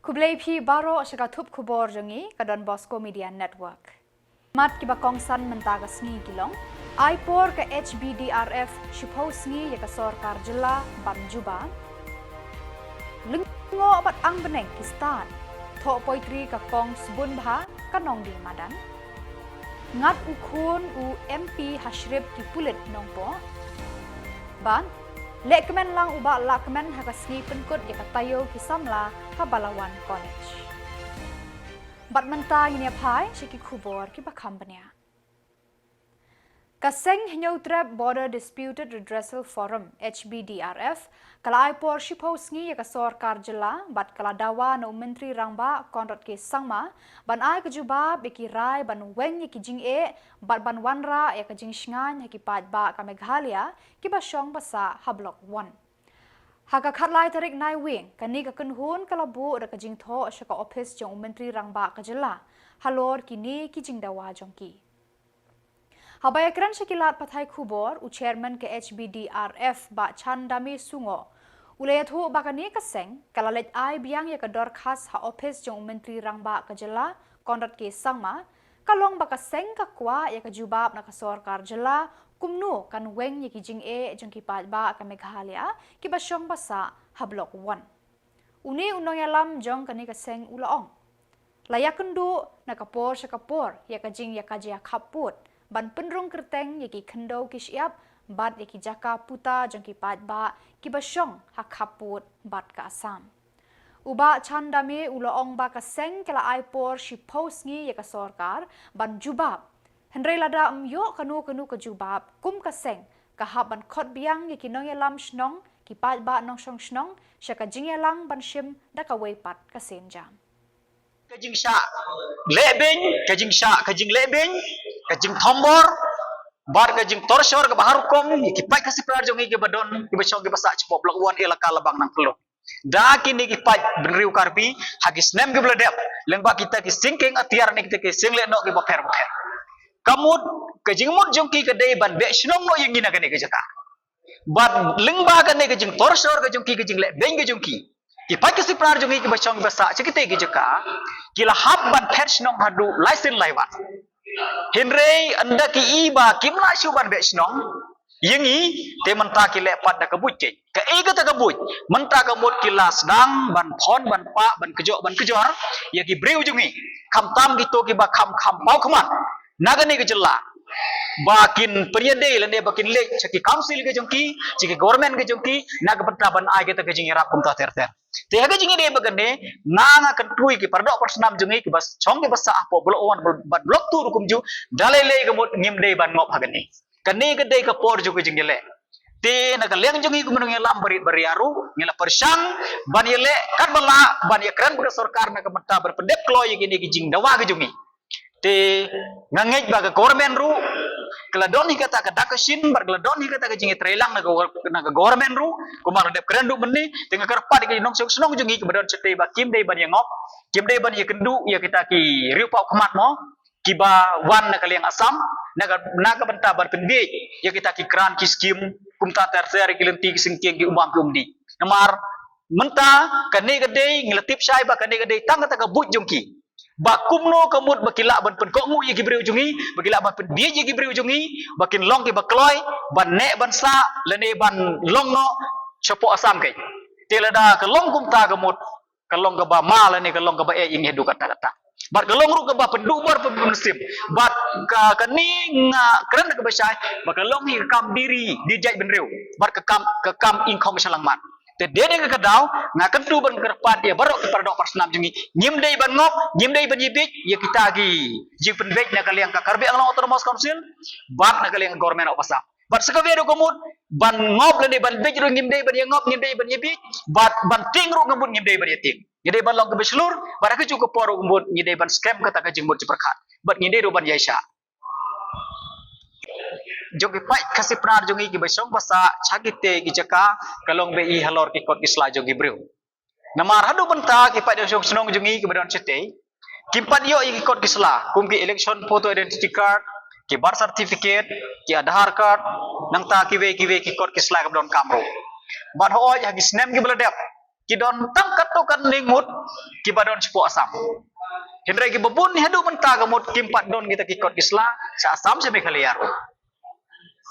Kublai phi baro syakatup Khuborjylla ke donbosco media network. Mat ki bakong san mentaga sngi kilong. Aipor ke HBDRF shipau sngi ya ke sorkar Jylla ban juba. Lengo apat ang beneng kistan. Thok poitri ke kong subun bha kanong di madan. Ngat ukun u MP hashrib ki pulit nongpo. Ban lekmen lang uba lakmen hakasngi penkut ya katayo ki Samla ka Balawan College. Bat menta ini apai siki Khubor ki bakambanya. Kaseng Hinyotrep Border Disputed Redressal Forum HBDRF kala aipor shipau sngi ya ka sorkar Jylla bat kala dawa no menteri rangba konrat ke sangma ban ai kejuba beki rai ban weng ya ki jing e bat ban wanra ya ka jing shngan ya ki pat ba ka Meghalaya ki ba shong basa hablok 1 Haka khatlai tarik Naiwieng kani ka kunhun kala bu ra ka jing tho shaka office jong menteri rangba ka Jylla halor kini ki jing dawa jong ki Habaya keran syakilat pathai Khubor u chairman ke HBDRF ba chandami sungo. Ulayat hu bakani kaseng kalalet ai biang ya kador khas ha office jong menteri rangba ka Jylla konrat ke sangma kalong ba kaseng ka kwa ya ka jubab na ka sorkar Jylla kumnu kan weng ya ki jing e jong ki pat ba ka Meghalaya ki ba syong basa hablok 1. Uni unong yalam jong kani kaseng ulaong. Layak kendu na kapor syakapor ya ka jing ya ka jia kaput. Ban penrung kerteng yaki kendo kishiap bat yaki jaka puta jangki pat ba ki basyong hakaput bat ka asam. Uba chandame uloong ba kaseng kala aipor shipau sngi yaka sorkar ban jubab. Hendrai lada umyo kanu ke jubab kum kaseng kahap ban khot biang yaki nong yalam shnong ki pat ba nong shong shnong syaka jingyalang ban shim daka weipat kasen jam. Kajing syak lebeng, kajing syak, kajing lebeng, kajing tombor, bar kajing torsor ke bahar kong, kipai kasih perajong ke badon, ke basong ke basak cepok blok wan elaka labang nang peluk. Dah kini kipai benriu karpi, hagis nem ke beladap, lembak kita ki singking atiar ni kita ki single no ke baper. Kamut kajing mut jongki ke day ban bek shnong no yang gina kene ke jaka. Ban lembak kene kajing torsor ke jongki kajing lebeng ke jongki. Kipai kasih perajong ke basong ke basak cekite ke jaka. Kila hab ban patch nong hadu license laiwat. Henry anda ki iba kimla syuban be snong. Yengi te menta ki lepat da kabut ke. Ka ega ta kabut. Menta kamut kila sedang ban phon ban pa ban kejor ya ki breu jungi. Kham tam gitu ki ba kham pau khaman. Nagani ke Jylla. Bakin periode lene bakin lek caki council ke jongki, caki government ke jongki, nag ban ai ke ta ke jingi rap kum ta ter. Te haga jingi de bagane nanga kan tui ki pardok persnam jungi ki bas chong ke basa apo blok on ban blok tu rukum ju dalai le ke mut ngim de ban ngop hagani. Kani ke de ke por ju ke jingi le. Te naga leng jungi ku menung lam berit beriaru ngela persang ban yele kan bala ban ye kran ber sarkar na ke mata berpendep kloy gini ki jing dawa ke jungi. Te ngangej baga government ru keladon hi kata dakasin bar keladon hi kata jingi trailang na government ru kumar dep keren du menni tengah kerpat ki nong snong jungi ke badon cete ba kim dei ban ye ngop kim dei ban ye kendu ya kita ki riu pau khamat mo ki ba wan na kaliang asam naga benta bar pendi ya kita ki kran ki skim kumta terser ki lenti ki singking ki umam ki umdi namar menta kane gede ngeletip sai ba kane gede tang kata but jungki bakumno kamut bakila ban pen kongu ye gibreu jungi bakila ban pen dia ye gibreu jungi bakin long ki bakloi ban ne ban sa lene ban long no chopo asam kai telada ke long kumta kamut ke long ke ba ma lene ke long ke ba e ing hedu kata bat ke long ru ke ba pendu bar pensim bat ka kani nga keren ke basai ba ke long hi kam diri dijai benreu bat ke kam ing khong salangman te dede ke kadau ngakan tu ban kerpat dia barok ke pardok persnam jungi nyim dei ban ngop nyim dei ban yibik ya kita gi jing penbek na kaliang ka karbe ang autonomous council bat na kaliang government op pasang bat sekave do komut ban ngop le ban bej ro nyim dei ban ngop nyim dei ban yibik bat ban ting ro ngabut nyim dei ban yeting nyidei ban long ke beslur bara ke cukup poro ngabut nyidei ban scam kata ka jing mut ceperkat bat nyidei ro ban yaisa jogi pai kasih praar jogi ki basong basa chagite ki jaka kalong be I halor ki kot isla jogi breu namar hadu benta ki pai dong snong jogi ki badon chete ki pat yo ki kot isla kum ki election photo identity card ki birth certificate ki aadhar card nang ta ki ve ki kot isla ka badon kamro ban ho ya ki snem ki beladap kidon tangkat tokan ningmut kibadon cepo asam. Hendra ki babun ni hadu menta gamut kimpat don kita kikot kisla sa asam sa Meghalaya.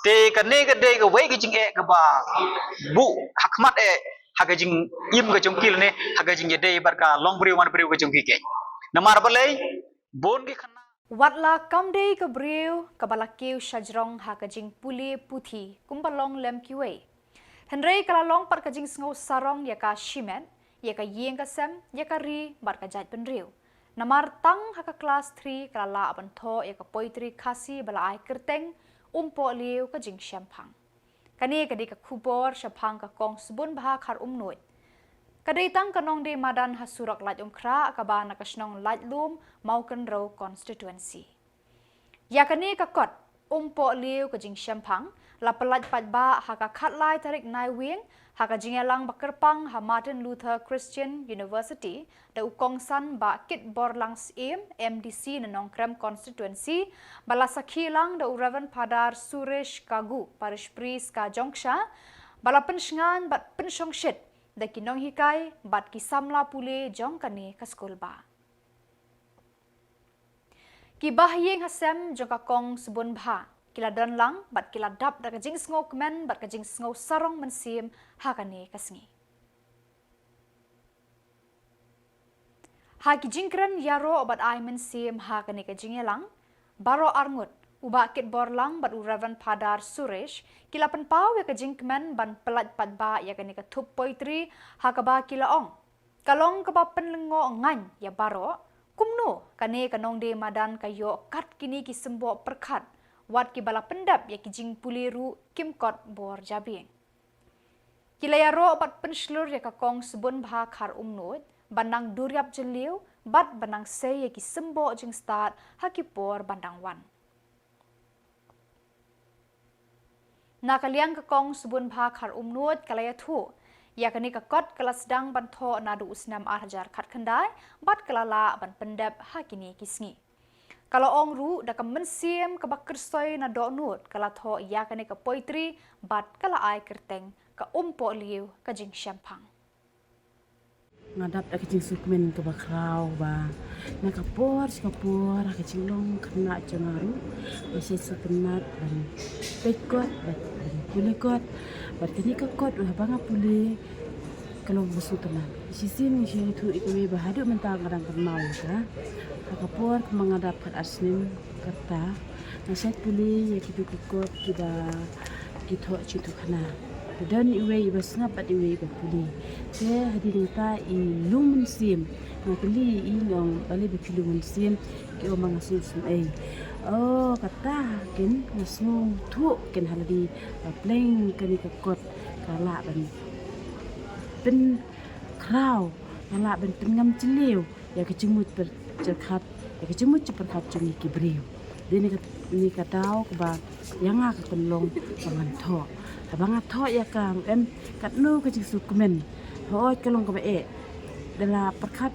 Te kane ke de ke wei ke jing ke ba bu hakmat haga jing im ke jongkil ne haga jing de barka long briu man briu ke jongki ke. Namar balai bon ki khana Watla kamde ke briu ke balakiu shajrong haga jing puli puthi kumbalong lem kiwe. Henry kalalong par ka jing sngo sarong ya ka shimen ya ka yeng ka sem ya ka ri bar ka jat penriu. Namar tang haka kelas 3 kalala abantho ya ka poetry khasi bala ai kerteng umpo liu ka jing shampang. Kani kadi ka khubor shampang ka kong subun bah khar umnoit. Kadi tang kanong de madan hasurak laj umkra ka ba na kasnong laj lum maukan row constituency. Ya kani ka kot umpo liu ka jing shampang la pelaj pajba haka khatlai tarik Naiwieng haka jingelang bakerpang ha Martin Luther Christian University da ukongsan ba Khubor langs MDC nanong krem constituency bala sakhilang da uravan padar Suresh Kagu parishpris ka jongsha bala pensngan bat pensongshit da kinong hikai bat ki Samla pule jong kani ka skul ba. Ki bahyeng hasem jong ka kong subun bha kila don lang bat kila dap da kajing sngo kemen bat kajing sngo sarong mensim hakane kasngi. Ha kijingkran yaro bat ai mensim hakane kajing yelang baro arngut uba Khubor lang bat uravan padar Suresh kila penpau ya kajing kemen ban pelat patba ya kane kathup poetry hakaba kila ong kalong kaba penlengo ngan ya baro kumno kane kanong de madan kayo kat kini ki sembo perkhat wat ki bala pendap ya kijing puliru kimkot bor jabieng. Kila yaro bat penslur ya kakong subun bah khar umnut bandang duriap jeliu bat bandang se ya ki sembo jing start hakipor bandang wan. Nakaliang kakong subun bah khar umnut kalaya thu ya kani kakot kelas dang bantho nadu usnam arjar khat khandai bat kalala ban pendap hakini kisngi. Kalau ong ru da ka mensim ka bakersoy na do nut kala tho ya kani ka poetry bat kala ai kerteng ka umpo liu ka jing shampang. Ngadap da kecing sukmen ke bakrau ba na kapor ka Shillong kena jangaru masih sepenat dan pekot dan pule kot bat kini ka kot ulah banga pule kalau busu tenang sisin si itu ikwe bahadu mentang kadang kenal ka kapor mengadap kat asnim kata naset puli ya kitu kukot kita kita citu kana dan iwe ibas ngapat iwe ba puli te hadin ta i lumen sim ngapili i ngong bali bi lumen sim ki o mangasul sum oh kata ken ngasung thu ken haladi pleng kani kukot kala ban ben kraw kala ben tengam celiu ya kecimut cerkat ya kecimut ceperkat cumi kibriu dia ni katau ba yang ak penlong pangan tho abang tho ya kang kat nu ke sukmen hoi kelong ka be dala perkat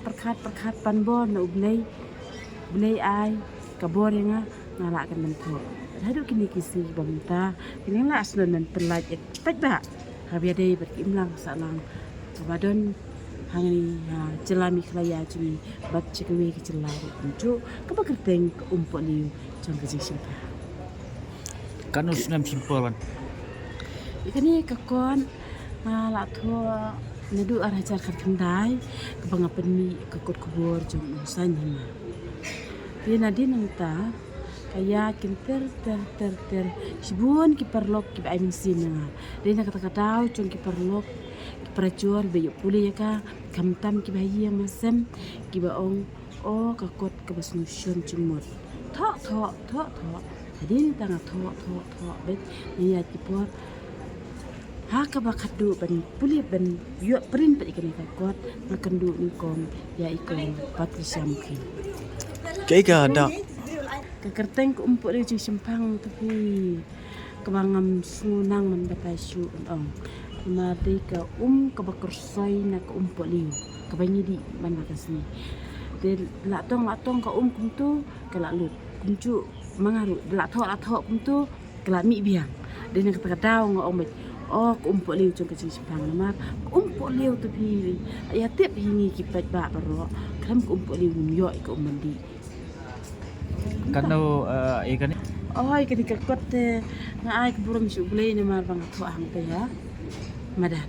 panbon no blei ai kabor yang ngalak kan mentho hadu kini kisi bamta kini la aslan men pelaj tak ba habiade berkimlang salang kabadon hangi Jylla Meghalaya cumi bat cikewe ke Jylla kuncu ke bakerteng ke umpok liu jong ke jing kan usnam simpel kan ikani kakon malak thua nadu arajar khat khandai ke bangapen mi ke kot Khubor jong usan hima dia nadi nangta kaya kinter ter sibun ki perlok ki ai minsin nga dia kata-kata jong ki perlok peracur bayu puli ya ka kamtam ki bayi masem ki baong o kakot ke basnusion cumut tho hadin tanga tho bet niat ki por ha ka bakadu ban puli ban yu prin pat ikan kakot makan du ni kom ya ikon patrisyam ki kaya ada kekerteng ke umpuk dia je sempang tapi kebangam sunang mendapat syu ong mari ke ke bakersoi na ke umpuk liu ke banyi di mana kasni de latong ke kumtu ke lut kuncu mangaru latho kumtu ke mi biang de nak kata daw ngom oh kumpul liu cung kecing sepang namar kumpul liu tu pili ya tip hingi kipat ba baro kam kumpul liu myo ko mandi Kano ikan ni oh ikan ikut na ai burung su blei namar bang tu hang te ya madan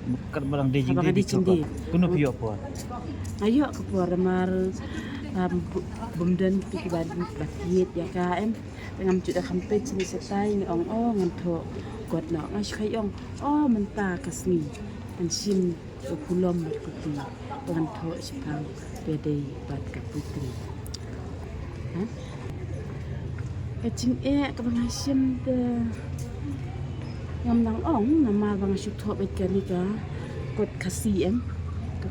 bukan barang di Abang di cindi. Kuno piyo po. Ayo ke puar mar bumdan piki batit ya KM dengan juda kampet sini setai ong ngan tho god no ngas khai ong menta kasmi an sim pulom kuti dengan tho sipang pede bat ka putri ha kacing ka bang sim de ngam nang ong nama bang syuk tho bet ka ni ka kot khasi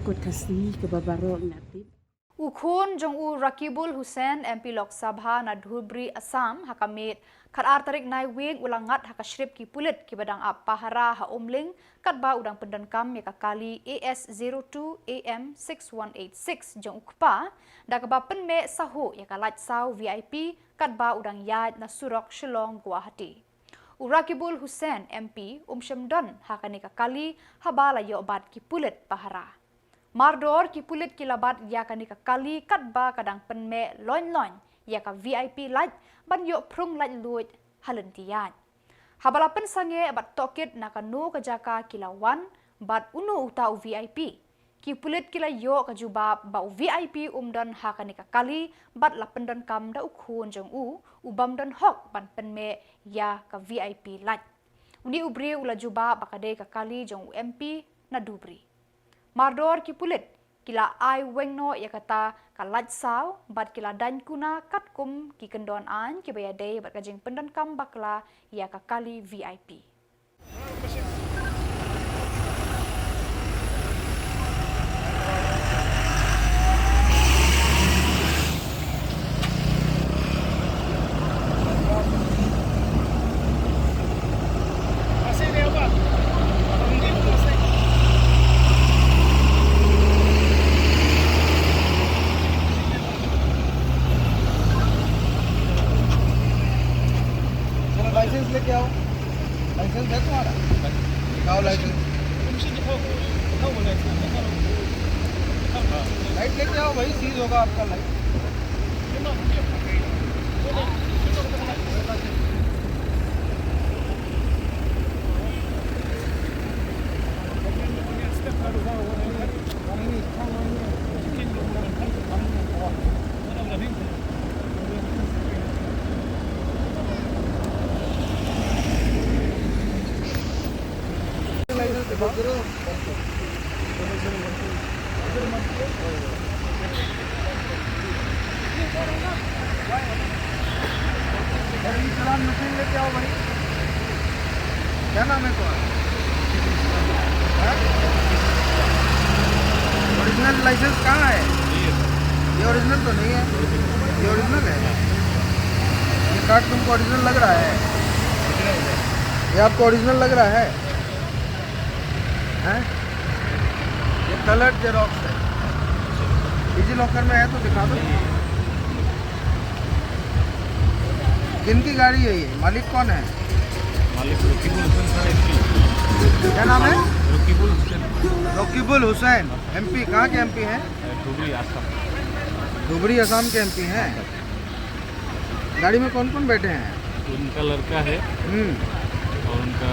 kot khasi ke babaro ngatip Ukhun jong u Rakibul Hussein MP Lok Sabha na Dhubri Assam hakamit khatar tarik Naiwieng ulangat hakashrip ki pulit ki badang ap pahara ha umling katba udang pendankam ya kali AS02 AM 6186 jong ukpa da kaba penme sahu ya kalat saw VIP katba udang yad na surok Shillong Guwahati. Urakibul Hussein MP Shamdon hakani kali habala yo bat ki pulit pahara. Mardor ki pulit kilabat ya kani kali katba kadang penme loin ya ka VIP light ban yo prung light luit halentian. Habala pen sange bat tokit nakanu kajaka kilawan bat unu utau VIP. Ki pulit kila yo kajubab ba VIP umdan hakani kali bat la pendan kam da ukhun jong ubam dan hok ban penme ya ka VIP light. Uni ubri ula jubab bakade kali jong MP na Dubri. Mardor ki pulit kila ai wengno ya kata kalat saw bat kila dan kuna katkum ki kendon an ki bayade bat kajing pendan kam bakla ya kali VIP. Licence लेके आओ लाइसेंस है तुम्हारा दिखाओ licence light लेके आओ भाई सीज होगा आपका लाइट चलान मशीन लेके आओ भाई क्या नाम है तुम्हारा ओरिजिनल लाइसेंस कहाँ है ये ओरिजिनल तो नहीं है ये ओरिजिनल है ये कार्ड तुमको ओरिजिनल लग रहा है ये आपको ओरिजिनल लग रहा है ये कलर्ड जेरॉक्स है डिजी लॉकर में है तो दिखा दो किनकी गाड़ी है ये मालिक कौन है Malik Rukibul Hussein MP. क्या नाम है Rukibul Hussein. रकीबुल हुसैन एमपी कहाँ के एमपी हैं Dhubri Assam. धुबरी असम के एमपी हैं गाड़ी में कौन कौन बैठे हैं उनका लड़का है और उनका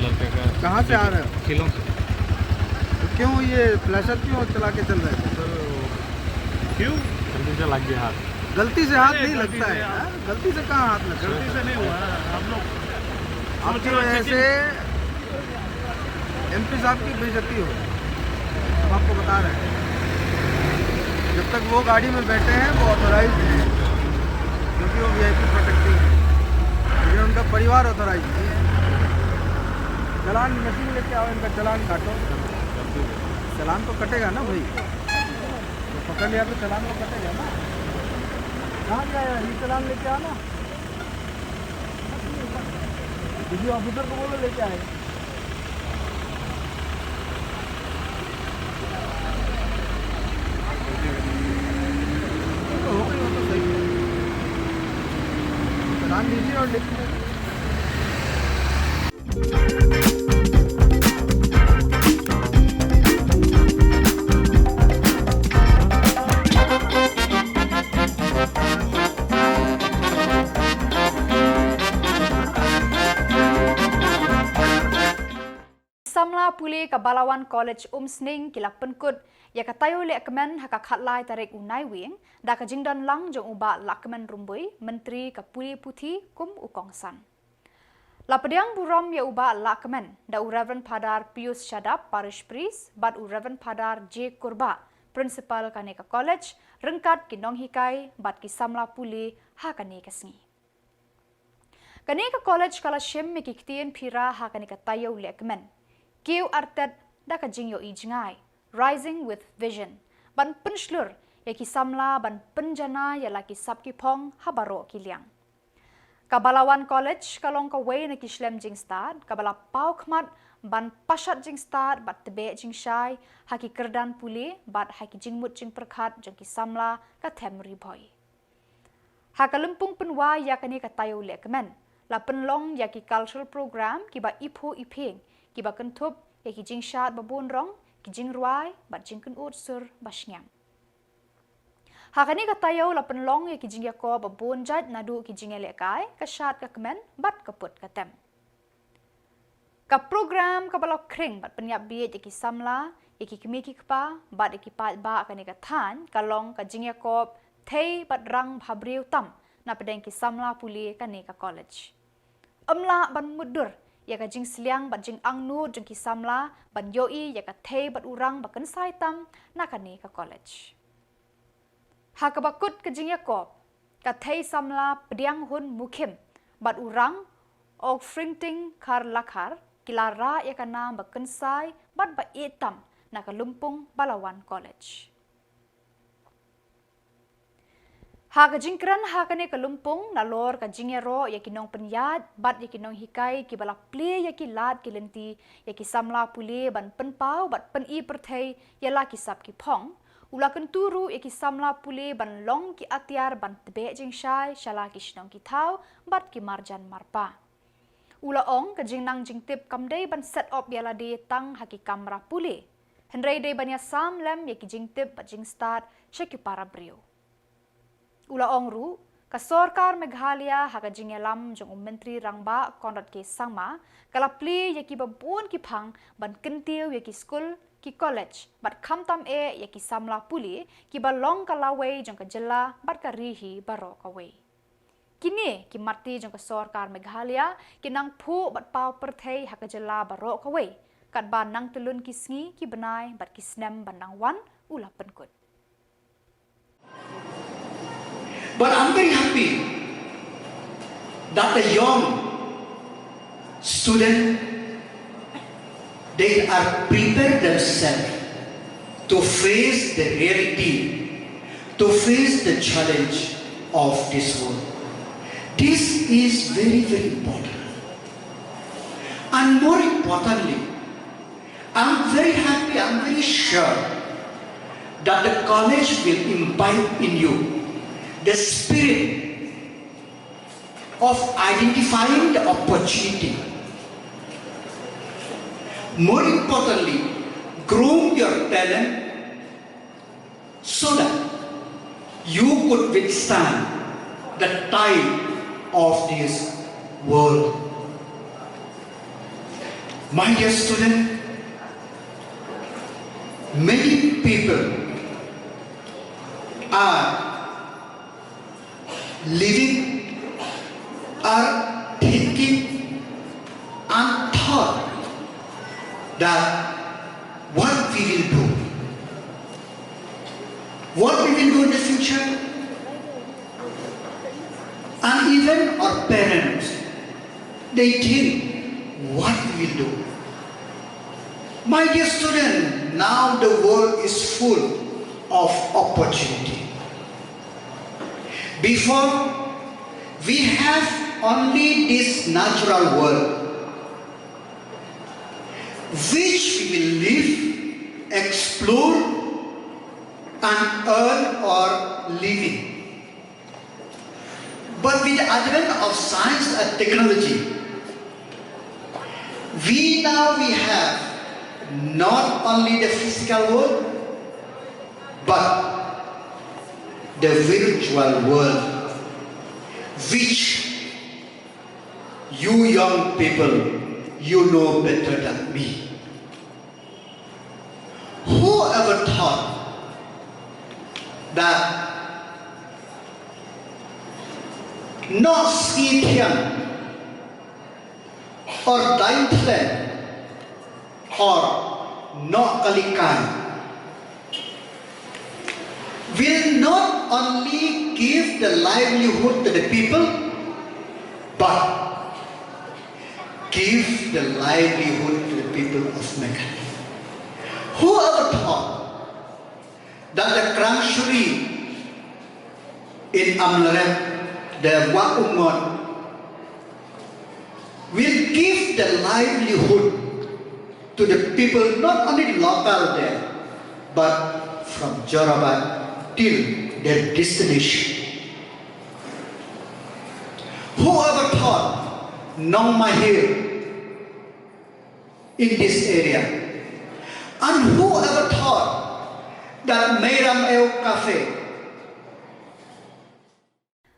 लड़का का कहाँ से आ रहे हो शिलोंग से. तो क्यों ये फ्लैशर क्यों चला के चल रहे थे क्यों? जल्दी से लग गया हाथ. गलती से हाथ नहीं लगता है यार गलती से कहाँ हाथ लगता है गलती से नहीं हुआ हम लोग आपकी वजह से एमपी साहब की बेइज्जती हो हम आपको बता रहे हैं जब तक वो गाड़ी में बैठे हैं वो ऑथोराइज हैं क्योंकि वो वीआईपी प्रोटेक्टिंग है लेकिन उनका परिवार ऑथोराइज नहीं है चलान मशीन लेके आओ इनका चलान काटो चलान तो कटेगा ना भाई तो पकड़ लिया तो चलान तो कटेगा ना कहाँ जाए ये चलान लेके आना किसी ऑफिसर को बोलो लेके आए तो हो गई वो तो सही है चलान दीजिए और लिख Balawan College Sning kila penkut ya katayo le kemen haka khatlai tarik Naiwieng da ka jingdan lang jong uba lakmen rumbui menteri kapuli puthi kum ukongsan. Lapadiang burom ya uba lakmen da Reverend Padar Pius Shadap Parish Priest bad Reverend Padar J Kurba Principal Kaneka College rengkat kinong hikai bad ki Samla puli ha kaneka sngi. Kaneka College kala shem mikiktian pira ha kaneka tayo le kemen. Kiu artet da ka jingyo ijngai Rising with Vision ban penslur ya ki Samla ban penjana ya laki sabki pong habaro kiliang. Kabalawan College kalong ka way na kislem jing stad kabala paukmat ban pasat jing stad bat tebe jing shai haki kerdan puli bat haki jingmut jing perkhat jong ki Samla ka temri boy. Haka lempung penwa ya kani ka tayo le kemen la penlong ya ki cultural program ki ba ipo iping ki ba kentup ya ki jing shat babun rong ki jing ruai bat jing kun ut sur basnyang. Hakani ka tayo la penlong ya ki jing ko babun jat nadu ki jing elekai ka shat ka kemen bat kaput ka tem. Ka program ka balok kring bat penyap biet ya ki Samla ya ki kemiki kpa bat ya ki pat ba kani ka than kalong ka jing ko thei bat rang bhabriu tam na pedeng ki Samla puli kani ka college. Amla ban mudur ya ka jing sliang bat jing angnu jing ki Samla ban yoi ya ka thei bat urang bakan sai tam na kani ka college. Ha ka bakut ka jing yakop ka thei Samla pediang hun mukim bat urang og frinting kar lakhar kilara ya ka nam bakan sai bat ba etam na ka lumpung Balawan College. Ha ka jingkran ha ka ne ka lumpung na lor ka jingyaro ya kinong penyat bat ya kinong hikai ki balak ple ya ki lat ki lenti ya ki Samla puli ban penpau bat pen i perthei ya la ki sap ki phong ula kenturu ya ki Samla puli ban long ki atiar ban tebe jing shai shala ki shnong ki thau bat ki marjan marpa ula ong ka jingnang jingtip kamdei ban set up ya la de tang haki kamera puli henrei de ban ya samlem ya ki jingtip bat jing start shaki para brio. Ula ongru, ka sorkar Meghalaya haka jingyalam jong menteri rangba konrat ke sangma, kala pli yaki babun ki phang ban kentiu yaki school ki college, bat kamtam yaki Samla puli ki balong kalawe jong ka Jylla bat ka rihi baro kawe. Kini ki mati jong ka sorkar Meghalaya kinang phu bat pau perthei haka Jylla baro kawe, kat ban nang telun ki sngi ki benai bat ki snem ban nang wan ula penkut. But I'm very happy that the young student, they are prepared themselves to face the reality, to face the challenge of this world. This is very, very important. And more importantly, I'm very happy, I'm very sure that the college will imbibe in you the spirit of identifying the opportunity. More importantly, groom your talent so that you could withstand the tide of this world. My dear student, many people are living, are thinking and thought that what we will do, what we will do in the future, and even our parents, they think what we will do. My dear student, now the world is full of opportunity. Before, we have only this natural world, which we will live, explore, and earn our living. But with the advent of science and technology, we have not only the physical world, but the virtual world, which you young people, you know better than me. whoever thought that not see him or Dainthlen or not Kalikan will not only give the livelihood to the people, but give the livelihood to the people of Meghalaya. Whoever thought that the Krangshuri in Amlarep, the Wakumon, will give the livelihood to the people, not only local there, but from Jorabat till their destination. Whoever thought Nong Mahir in this area, and whoever thought that Meiram El Cafe,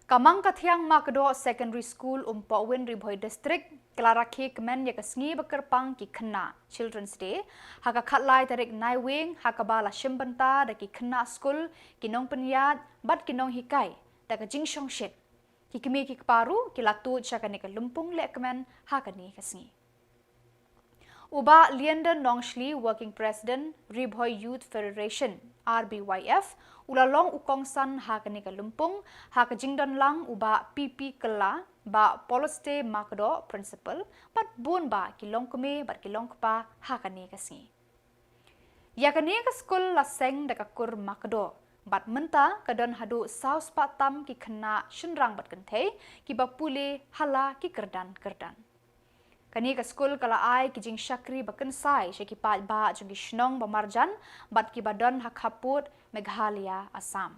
Kamang Kathiang Makdo Secondary School Pawin Ribhoy District, Klarakhi Kemen Yakasngi Bakerpang Ki Kena Children's Day, Haka Katlai Tarik Naiwieng, Hakabala Shimbanta, the Ki Kena School, Kinong Penyat, Bat Kinong Hikai, Daka Jingshong Shit, Kikimi Kikparu, Kilatu Chakanika Lumpung Lekmen, Hakani Kasni. Uba Leander Nongshli, Working President, Ribhoy Youth Federation, RBYF, Ulalong Ukongsan Hakanika Lumpung, Hakajingdon Lang Uba PP Kela, Ba Poloste Makdo Principal, but Bun Ba Kilongkume, but Kilongkpa Hakani Kasni. Yakanika School Laseng Dakakur Makdo, but Menta Kadon Hadu Saus Patam Ki Kena Shunrang Bat Kente, Ki Bapule Hala Ki Kerdan Kerdan. Kani ka school kala ai kijing syakri baken sai syakipat ba jungi Shillong bamarjan bat ki badon hakhaput Meghalaya Assam.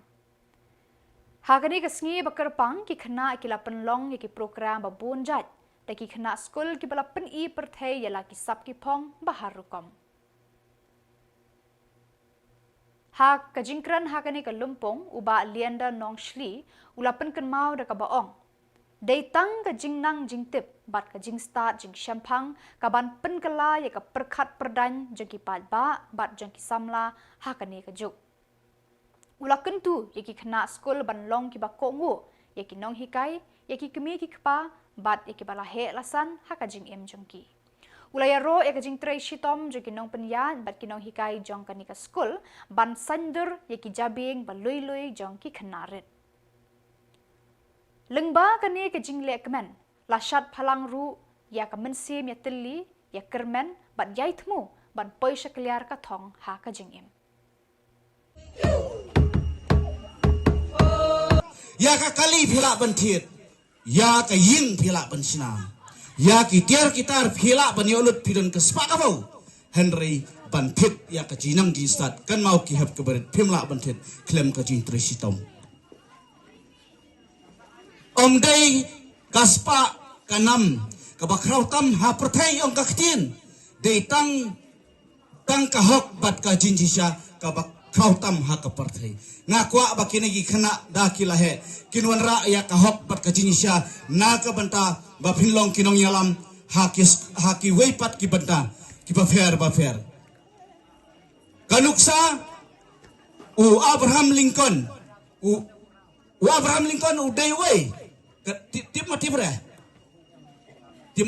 Hakani ka sngi bakerpang ki khana kila penlong ki program babun jat ta ki khana school ki bala pen I perthai yala ki sap ki phong baharukom. Ha kajingkran hakani ka lumpong uba lianda nong shli ulapen kenmau da ka baong. Datang ke jingnang jingtip, bat ke jing start jing shampang, kaban penkala ya ke perkat perdan jengki padba, bat jengki samla, hakani ke juk. Ulah kentu ya ki kena skul ban long ki bakongu, ya ki nong hikai, ya ki kemi ki kepa, bat ya ki balahe lasan, haka jing em jengki. Ulah ya ro ya ke jing tray shitom jengki nong penyan, bat ki nong hikai jong kani ke skul, ban sandur ya ki jabing balui-lui jong ki kenarit. Lengba kani ke jingle kemen, lashat palang ru, ya ke mensim ya teli, ya kermen, bat yaitmu, ban poi syakliar ka thong ha ka jingim. Ya ka kali phila ban thiet, ya ka ying phila ban sinam, ya ki tiar kitar phila ban yolut pidon ke spa ka bau, Henry ban thit ya ka jinang ji stat kan mau ki hab ke berit phimla ban thiet, klem ka jing tresitom. Day kaspa kanam kabakraw tam ha perthai ong kaktin day tang kahok bat ka jinjisya kabakraw tam ha kaperthai nga kwa bakinagi khana dakilahe kinwan ra ya kahok bat ka jinjisya na ka banta baphinlong kinong yalam ha ki weipat ki banta ki bafer kanuksa u Abraham Lincoln u day way Tip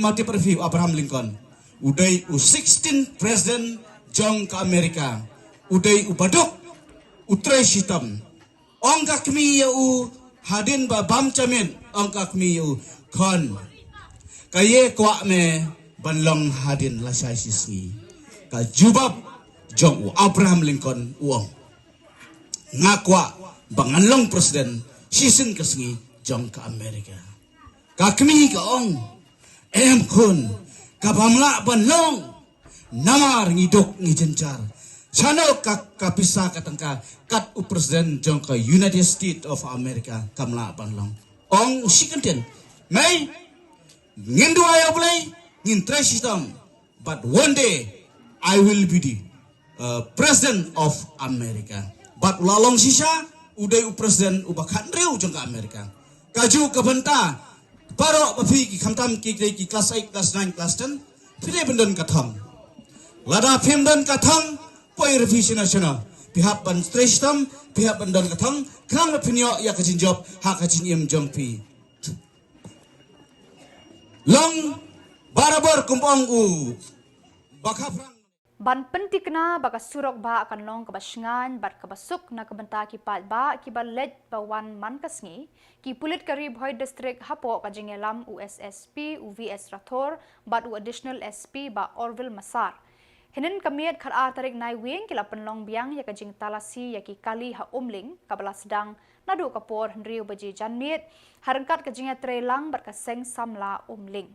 mati preview Abraham Lincoln. Uday u 16 President Jong ke Amerika. Uday u baduk utray shitam. Ongka kmi ya u hadin ba bam chamin. Ongka kmi ya u kon. Kaye kwa me banlong hadin lasai sisngi. Ka jubab Jong u Abraham Lincoln uong. Ngakwa banganlong President sisin kesngi Jong ke Amerika. Kakmi ka ong em kun kabamla banlong namar ngidok ngijencar. Sano kapisa katangka kat u Presiden Jong ke United States of America kamla banlong. Ong sikenten may ngindu ayo play ngintre system but one day I will be the President of America. But ulalong sisa uday u Presiden u bakhan reu Jong ke Amerika. Kaju kebenta Barok bafi ki khamtam ki kelas 8, kelas 9, kelas 10 Pide bendon kathang Lada phim don kathang Poi revision nasional pihak ban Trestam, pihak ban Don Katang, kerang penyo ya kajin job hak kajin im jong pi. Long barabar kumpong u bakaprang. Ban pentikna baka surok ba akan long kabasngan bat kabasuk na kabenta ki pat ba ki balet bawan man kasngi ki pulit kari bhoi district hapo kajingelam USSP UVS Rathor bat u additional SP ba Orville Masar. Hinin kamiat khar tarik Naiwieng kila penlong biang ya kajing talasi ya ki kali ha umling kabala sedang nadu kapor hendriu baji janmiet harangkat kajingnya trelang bat kaseng Samla umling.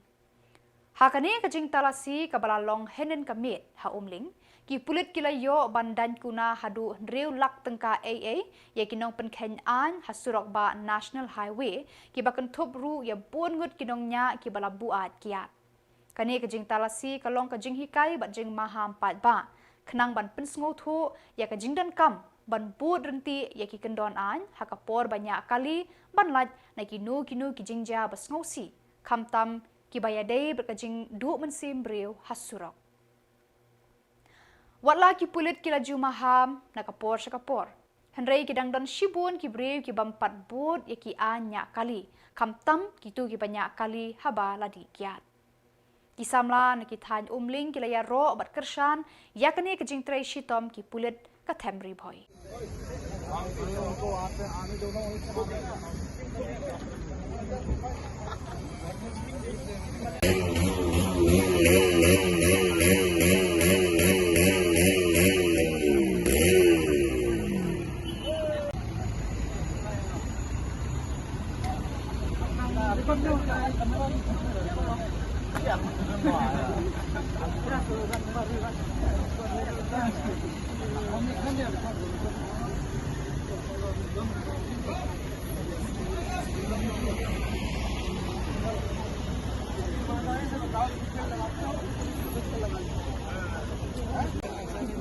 Hakani kajing talasi kabala long henen kamit ha umling ki pulit kila yo bandan kuna hadu riu lak tengka AA ya kinong penkhen an hasurok ba national highway ki bakan thup ru ya bon ngut kinong nya ki bala buat kiat. Kani kajing talasi kalong kajing hikai bat jing maham pat ba kenang ban pensngo thu ya kajing dan kam ban bud renti ya ki kendon an hakapor banyak kali ban laj na kinu ki jingja basngosi kamtam kibayadai berkajing duk mensim beriu hasurok. Watla ki pulit kila jumaham nakapor syakapor. Henrei kidang dan shibun ki beriu ki bampat bud ya ki anyak kali. Kamtam kitu ki banyak kali haba ladi kiat. Ki Samla nakithan umling kila ya ro bat kershan ya kani kajing trai shitom ki pulit ka temri boy.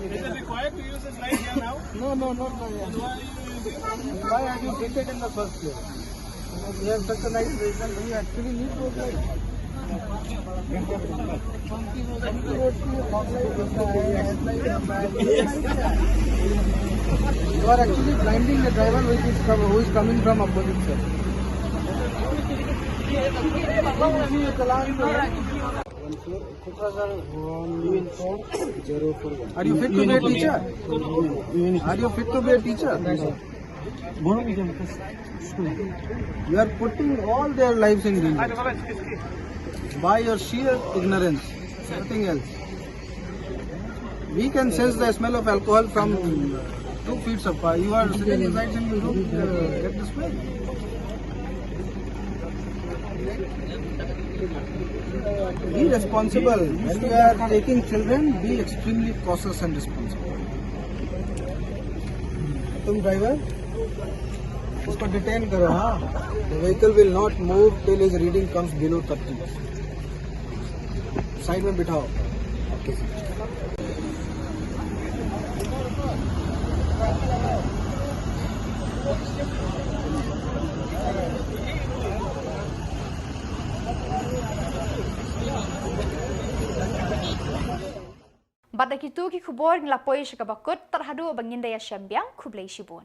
Is it required to use this light here now? No, not now. Why have you built it in the first place? We have such a nice vehicle, we actually need those lights. You are actually blinding the driver who is coming from opposite side. Are you fit to be a teacher? Are you fit to be a teacher? You are putting all their lives in danger by your sheer ignorance, nothing else. We can sense the smell of alcohol from 2 feet apart. You are sitting inside and you don't get the smell. Be responsible. When you are taking children, be extremely cautious and responsible. तुम driver, उसको detain करो हाँ. The vehicle will not move till his reading comes below 30. Side में बिठाओ. Badak itu ki Khubor ngelapoi syakabakut terhadu bangin daya syambiang kublai shibun.